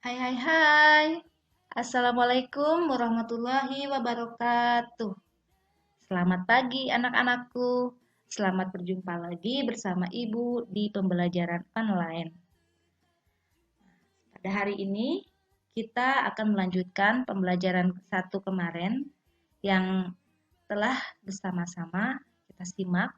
Hai hai hai. Assalamualaikum warahmatullahi wabarakatuh. Selamat pagi anak-anakku. Selamat berjumpa lagi bersama Ibu di pembelajaran online. Pada hari ini kita akan melanjutkan pembelajaran satu kemarin yang telah bersama-sama kita simak.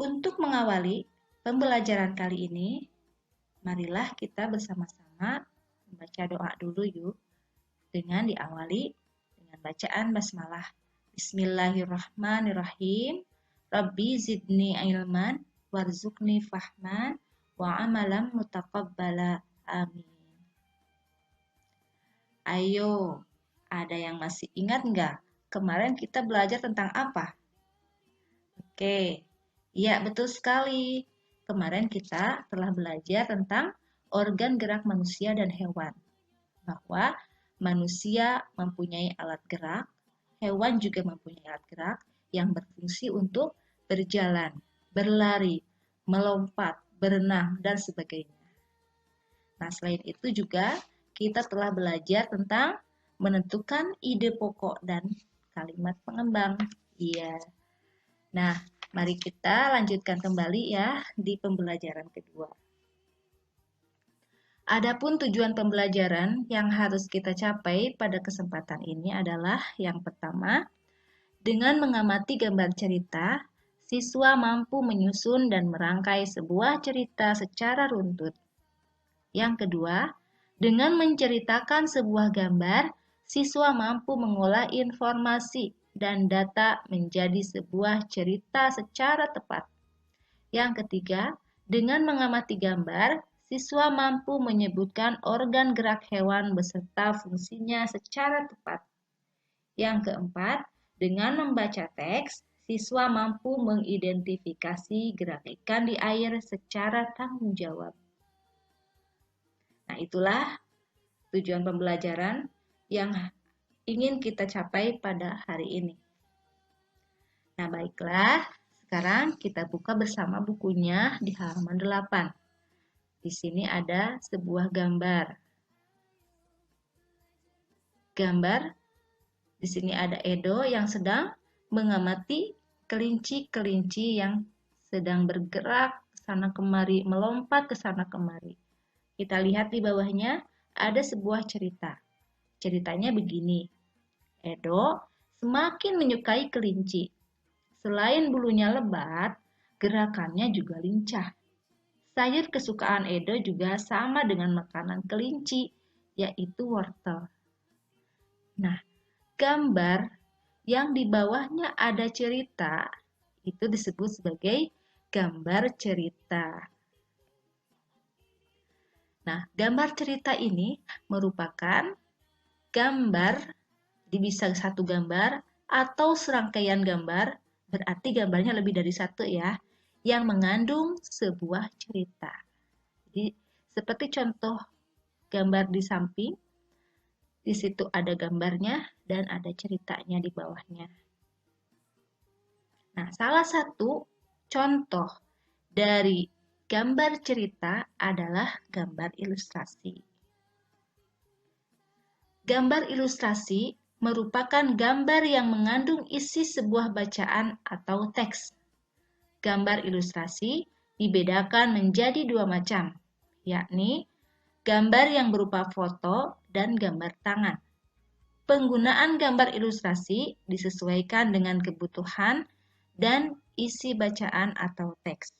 Untuk mengawali pembelajaran kali ini, marilah kita bersama-sama membaca doa dulu yuk. Dengan diawali dengan bacaan basmalah. Bismillahirrahmanirrahim. Rabbi zidni ilman warzuqni fahman wa amalan mutaqabbala. Amin. Ayo, ada yang masih ingat nggak? Kemarin kita belajar tentang apa? Oke, iya betul sekali. Kemarin kita telah belajar tentang organ gerak manusia dan hewan. Bahwa manusia mempunyai alat gerak, hewan juga mempunyai alat gerak yang berfungsi untuk berjalan, berlari, melompat, berenang, dan sebagainya. Nah, selain itu juga kita telah belajar tentang menentukan ide pokok dan kalimat pengembang. Iya. Nah, mari kita lanjutkan kembali ya di pembelajaran kedua. Adapun tujuan pembelajaran yang harus kita capai pada kesempatan ini adalah yang pertama, dengan mengamati gambar cerita, siswa mampu menyusun dan merangkai sebuah cerita secara runtut. Yang kedua, dengan menceritakan sebuah gambar, siswa mampu mengolah informasi dan data menjadi sebuah cerita secara tepat. Yang ketiga, dengan mengamati gambar, siswa mampu menyebutkan organ gerak hewan beserta fungsinya secara tepat. Yang keempat, dengan membaca teks, siswa mampu mengidentifikasi gerak ikan di air secara tanggung jawab. Nah, itulah tujuan pembelajaran yang ingin kita capai pada hari ini. Nah, baiklah, sekarang kita buka bersama bukunya di halaman 8. Di sini ada sebuah gambar. Di sini ada Edo yang sedang mengamati kelinci-kelinci yang sedang bergerak ke sana kemari, melompat ke sana kemari. Kita lihat di bawahnya ada sebuah cerita. Ceritanya begini. Edo semakin menyukai kelinci. Selain bulunya lebat, gerakannya juga lincah. Sayur kesukaan Edo juga sama dengan makanan kelinci, yaitu wortel. Nah, gambar yang di bawahnya ada cerita itu disebut sebagai gambar cerita. Nah, gambar cerita ini merupakan gambar, bisa satu gambar atau serangkaian gambar, berarti gambarnya lebih dari satu ya, yang mengandung sebuah cerita. Jadi, seperti contoh gambar di samping, di situ ada gambarnya dan ada ceritanya di bawahnya. Nah, salah satu contoh dari gambar cerita adalah gambar ilustrasi. Gambar ilustrasi merupakan gambar yang mengandung isi sebuah bacaan atau teks. Gambar ilustrasi dibedakan menjadi dua macam, yakni gambar yang berupa foto dan gambar tangan. Penggunaan gambar ilustrasi disesuaikan dengan kebutuhan dan isi bacaan atau teks.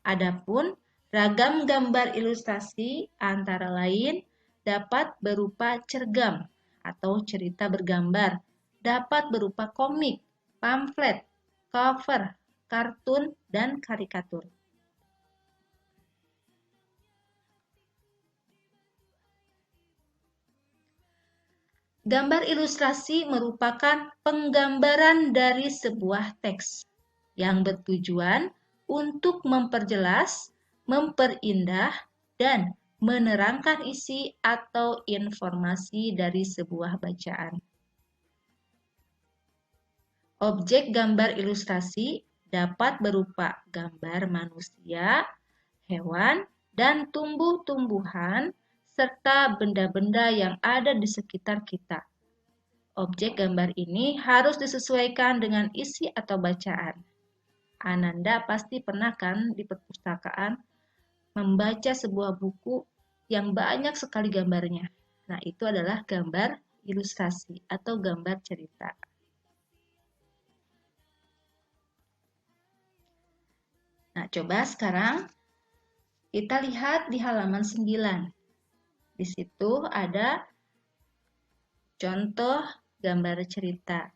Adapun ragam gambar ilustrasi antara lain dapat berupa cergam atau cerita bergambar, dapat berupa komik, pamflet, cover, kartun, dan karikatur. Gambar ilustrasi merupakan penggambaran dari sebuah teks yang bertujuan untuk memperjelas, memperindah, dan menerangkan isi atau informasi dari sebuah bacaan. Objek gambar ilustrasi dapat berupa gambar manusia, hewan, dan tumbuh-tumbuhan, serta benda-benda yang ada di sekitar kita. Objek gambar ini harus disesuaikan dengan isi atau bacaan. Ananda pasti pernah kan di perpustakaan membaca sebuah buku yang banyak sekali gambarnya. Nah, itu adalah gambar ilustrasi atau gambar cerita. Nah, coba sekarang kita lihat di halaman 9. Di situ ada contoh gambar cerita.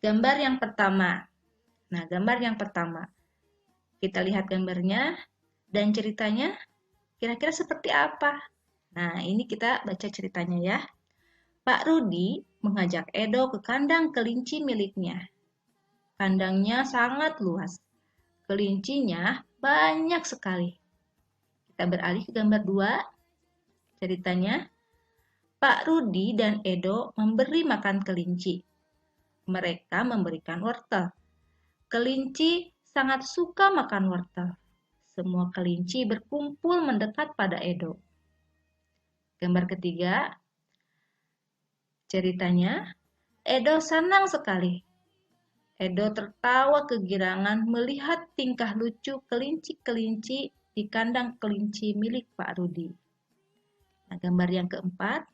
Gambar yang pertama. Nah, gambar yang pertama. Kita lihat gambarnya dan ceritanya kira-kira seperti apa. Nah, ini kita baca ceritanya ya. Pak Rudi mengajak Edo ke kandang kelinci miliknya. Kandangnya sangat luas. Kelincinya banyak sekali. Kita beralih ke gambar 2. Ceritanya, Pak Rudi dan Edo memberi makan kelinci. Mereka memberikan wortel. Kelinci sangat suka makan wortel. Semua kelinci berkumpul mendekat pada Edo. Gambar ketiga, ceritanya, Edo senang sekali. Edo tertawa kegirangan melihat tingkah lucu kelinci-kelinci di kandang kelinci milik Pak Rudi. Nah, gambar yang keempat,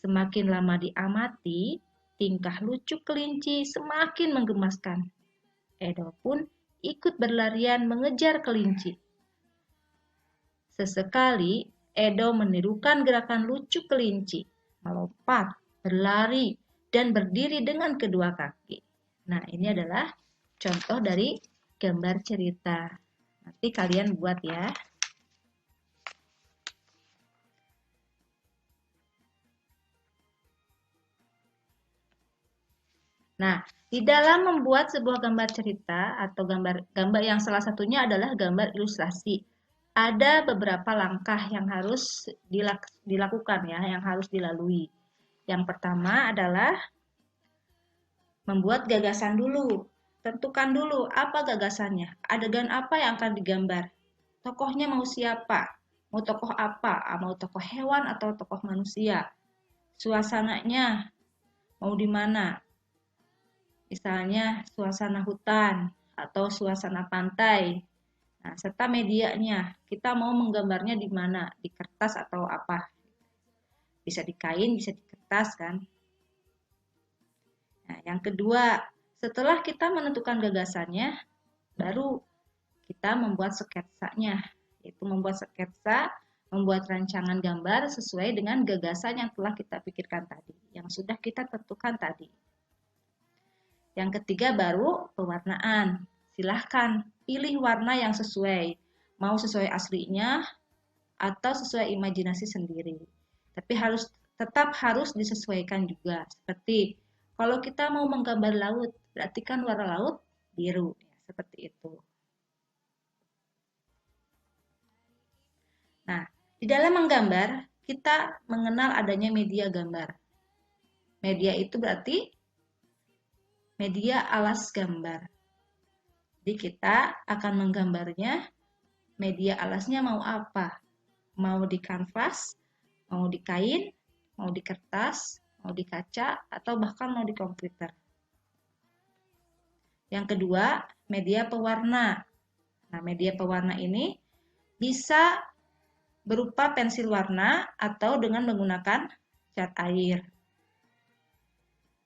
semakin lama diamati, tingkah lucu kelinci semakin menggemaskan. Edo pun ikut berlarian mengejar kelinci. Sesekali, Edo menirukan gerakan lucu kelinci, melompat, berlari, dan berdiri dengan kedua kaki. Nah, ini adalah contoh dari gambar cerita. Nanti kalian buat ya. Nah, di dalam membuat sebuah gambar cerita atau gambar yang salah satunya adalah gambar ilustrasi, ada beberapa langkah yang harus dilakukan ya, yang harus dilalui. Yang pertama adalah membuat gagasan dulu. Tentukan dulu apa gagasannya, adegan apa yang akan digambar. Tokohnya mau siapa? Mau tokoh apa? Mau tokoh hewan atau tokoh manusia? Suasananya mau di mana? Misalnya suasana hutan atau suasana pantai. Nah, serta medianya, kita mau menggambarnya di mana? Di kertas atau apa? Bisa di kain, bisa di kertas kan? Nah, yang kedua, setelah kita menentukan gagasannya, baru kita membuat sketsanya, yaitu membuat sketsa, membuat rancangan gambar sesuai dengan gagasan yang telah kita pikirkan tadi, yang sudah kita tentukan tadi. Yang ketiga baru pewarnaan. Silahkan pilih warna yang sesuai, mau sesuai aslinya atau sesuai imajinasi sendiri. Tapi tetap harus disesuaikan juga. Seperti kalau kita mau menggambar laut, berarti kan warna laut biru, ya, seperti itu. Nah, di dalam menggambar, kita mengenal adanya media gambar. Media itu berarti media alas gambar. Jadi kita akan menggambarnya, media alasnya mau apa? Mau di kanvas, mau di kain, mau di kertas, mau di kaca, atau bahkan mau di komputer. Yang kedua, media pewarna. Nah, media pewarna ini bisa berupa pensil warna atau dengan menggunakan cat air.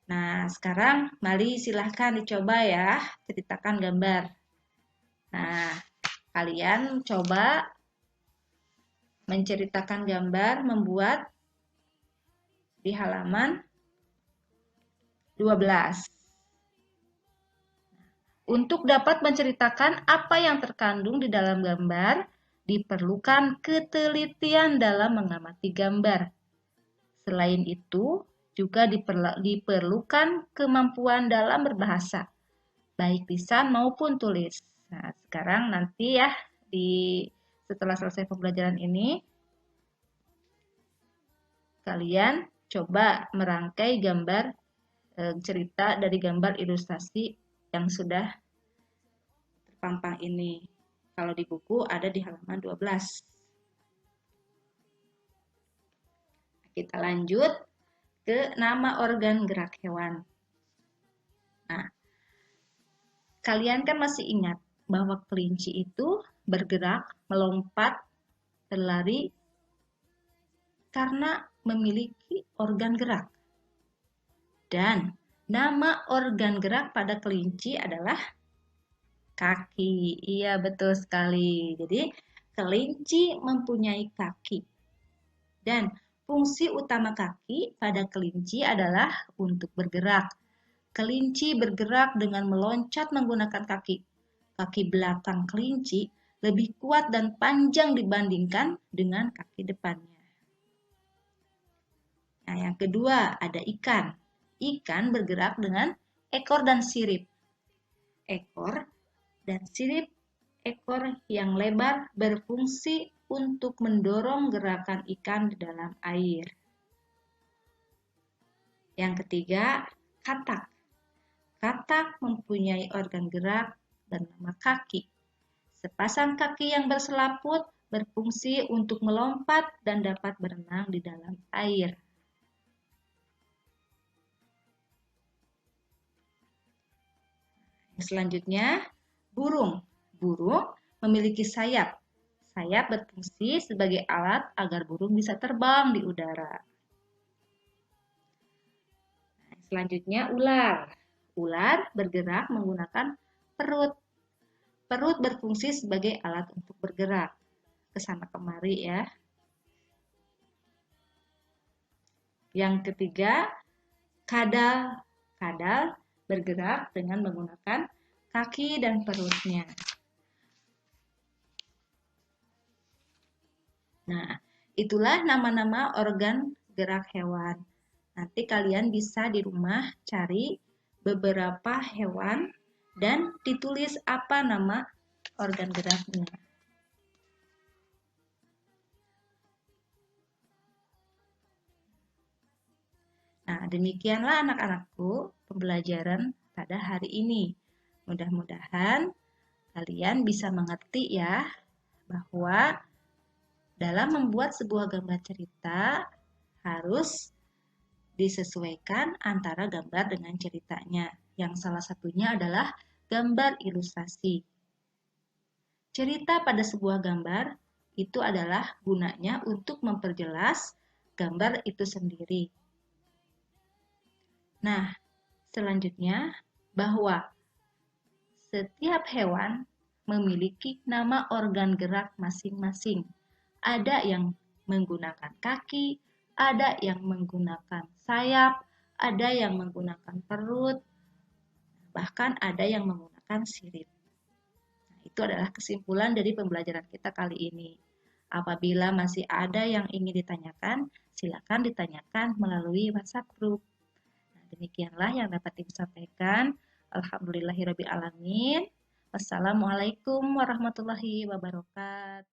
Nah, sekarang mari silahkan dicoba ya, ceritakan gambar. Nah, kalian coba menceritakan gambar, membuat di halaman 12. Untuk dapat menceritakan apa yang terkandung di dalam gambar, diperlukan ketelitian dalam mengamati gambar. Selain itu, juga diperlukan kemampuan dalam berbahasa, baik lisan maupun tulis. Nah, sekarang nanti ya, setelah selesai pembelajaran ini, kalian coba merangkai gambar cerita dari gambar ilustrasi yang sudah terpampang ini. Kalau di buku ada di halaman 12. Kita lanjut ke nama organ gerak hewan. Nah, kalian kan masih ingat bahwa kelinci itu bergerak, melompat, berlari karena memiliki organ gerak. Dan nama organ gerak pada kelinci adalah kaki. Iya, betul sekali. Jadi, kelinci mempunyai kaki. Dan fungsi utama kaki pada kelinci adalah untuk bergerak. Kelinci bergerak dengan meloncat menggunakan kaki. Kaki belakang kelinci lebih kuat dan panjang dibandingkan dengan kaki depannya. Nah, yang kedua ada ikan. Ikan bergerak dengan ekor dan sirip. Ekor dan sirip ekor yang lebar berfungsi untuk mendorong gerakan ikan di dalam air. Yang ketiga, katak. Katak mempunyai organ gerak bernama kaki. Sepasang kaki yang berselaput berfungsi untuk melompat dan dapat berenang di dalam air. Selanjutnya, burung. Burung memiliki sayap. Sayap berfungsi sebagai alat agar burung bisa terbang di udara. Selanjutnya, ular. Ular bergerak menggunakan perut. Perut berfungsi sebagai alat untuk bergerak ke sana kemari ya. Yang ketiga, kadal. Kadal bergerak dengan menggunakan kaki dan perutnya. Nah, itulah nama-nama organ gerak hewan. Nanti kalian bisa di rumah cari beberapa hewan dan ditulis apa nama organ geraknya. Nah, demikianlah anak-anakku pembelajaran pada hari ini. Mudah-mudahan kalian bisa mengerti ya bahwa dalam membuat sebuah gambar cerita harus disesuaikan antara gambar dengan ceritanya. Yang salah satunya adalah gambar ilustrasi. Cerita pada sebuah gambar itu adalah gunanya untuk memperjelas gambar itu sendiri. Nah, selanjutnya bahwa setiap hewan memiliki nama organ gerak masing-masing. Ada yang menggunakan kaki, ada yang menggunakan sayap, ada yang menggunakan perut, bahkan ada yang menggunakan sirip. Nah, itu adalah kesimpulan dari pembelajaran kita kali ini. Apabila masih ada yang ingin ditanyakan, silakan ditanyakan melalui WhatsApp group. Demikianlah yang dapat Ibu sampaikan. Alhamdulillahirrabbilalamin. Wassalamualaikum warahmatullahi wabarakatuh.